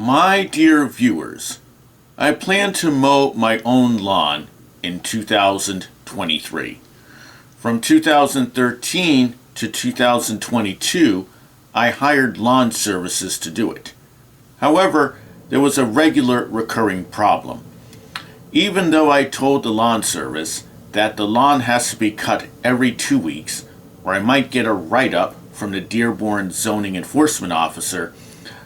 My dear viewers, I plan to mow my own lawn in 2023. From 2013 to 2022, I hired lawn services to do it. However, there was a regular recurring problem. Even though I told the lawn service that the lawn has to be cut every 2 weeks, or I might get a write-up from the Dearborn Zoning Enforcement Officer,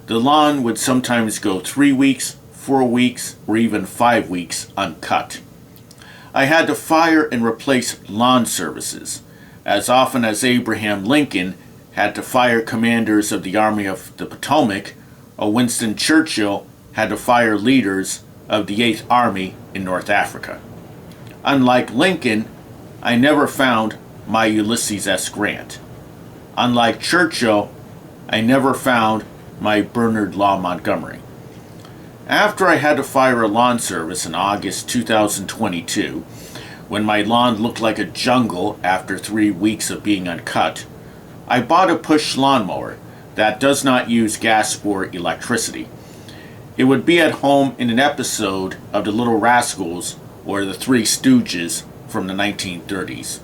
the lawn would sometimes go 3 weeks, 4 weeks, or even 5 weeks uncut. I had to fire and replace lawn services, as often as Abraham Lincoln had to fire commanders of the Army of the Potomac, or Winston Churchill had to fire leaders of the 8th Army in North Africa. Unlike Lincoln, I never found my Ulysses S. Grant. Unlike Churchill, I never found my Bernard Law Montgomery. After I had to fire a lawn service in August 2022, when my lawn looked like a jungle after 3 weeks of being uncut, I bought a push lawnmower that does not use gas or electricity. It would be at home in an episode of The Little Rascals or The Three Stooges from the 1930s.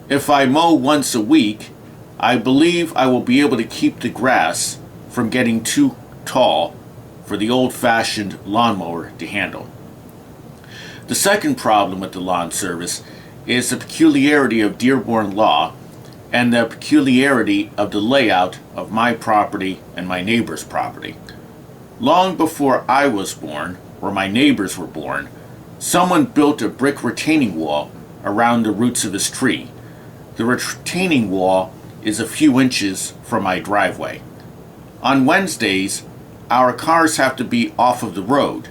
If I mow once a week, I believe I will be able to keep the grass from getting too tall for the old-fashioned lawnmower to handle. The second problem with the lawn service is the peculiarity of Dearborn law and the peculiarity of the layout of my property and my neighbor's property. Long before I was born, or my neighbors were born, someone built a brick retaining wall around the roots of his tree. The retaining wall is a few inches from my driveway. On Wednesdays, our cars have to be off of the road,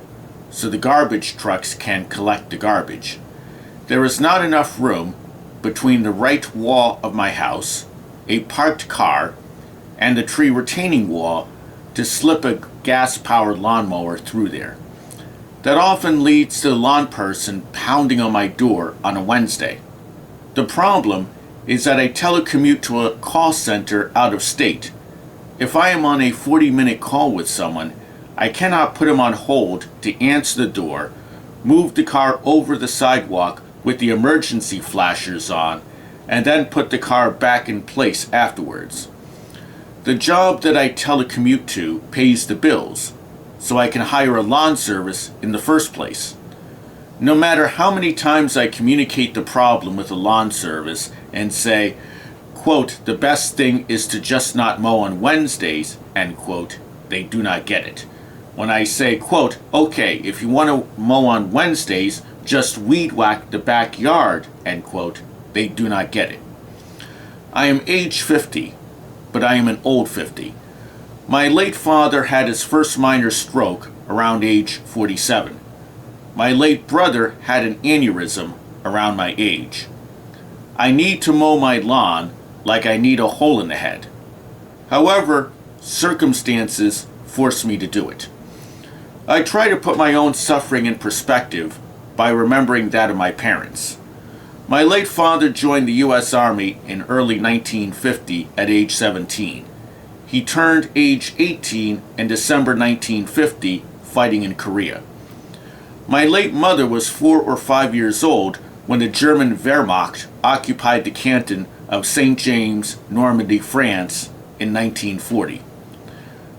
so the garbage trucks can collect the garbage. There is not enough room between the right wall of my house, a parked car, and the tree retaining wall to slip a gas-powered lawnmower through there. That often leads to the lawn person pounding on my door on a Wednesday. The problem is that I telecommute to a call center out of state. If I am on a 40-minute call with someone, I cannot put him on hold to answer the door, move the car over the sidewalk with the emergency flashers on, and then put the car back in place afterwards. The job that I telecommute to pays the bills, so I can hire a lawn service in the first place. No matter how many times I communicate the problem with a lawn service and say, quote, the best thing is to just not mow on Wednesdays, end quote, they do not get it. When I say, quote, okay, if you want to mow on Wednesdays, just weed whack the backyard, end quote, they do not get it. I am age 50, but I am an old 50. My late father had his first minor stroke around age 47. My late brother had an aneurysm around my age. I need to mow my lawn like I need a hole in the head. However, circumstances force me to do it. I try to put my own suffering in perspective by remembering that of my parents. My late father joined the U.S. Army in early 1950 at age 17. He turned age 18 in December 1950 fighting in Korea. My late mother was 4 or 5 years old when the German Wehrmacht occupied the canton of St. James, Normandy, France in 1940.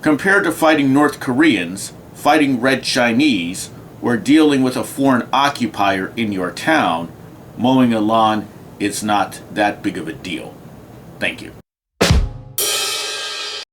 Compared to fighting North Koreans, fighting Red Chinese, or dealing with a foreign occupier in your town, mowing a lawn is not that big of a deal. Thank you.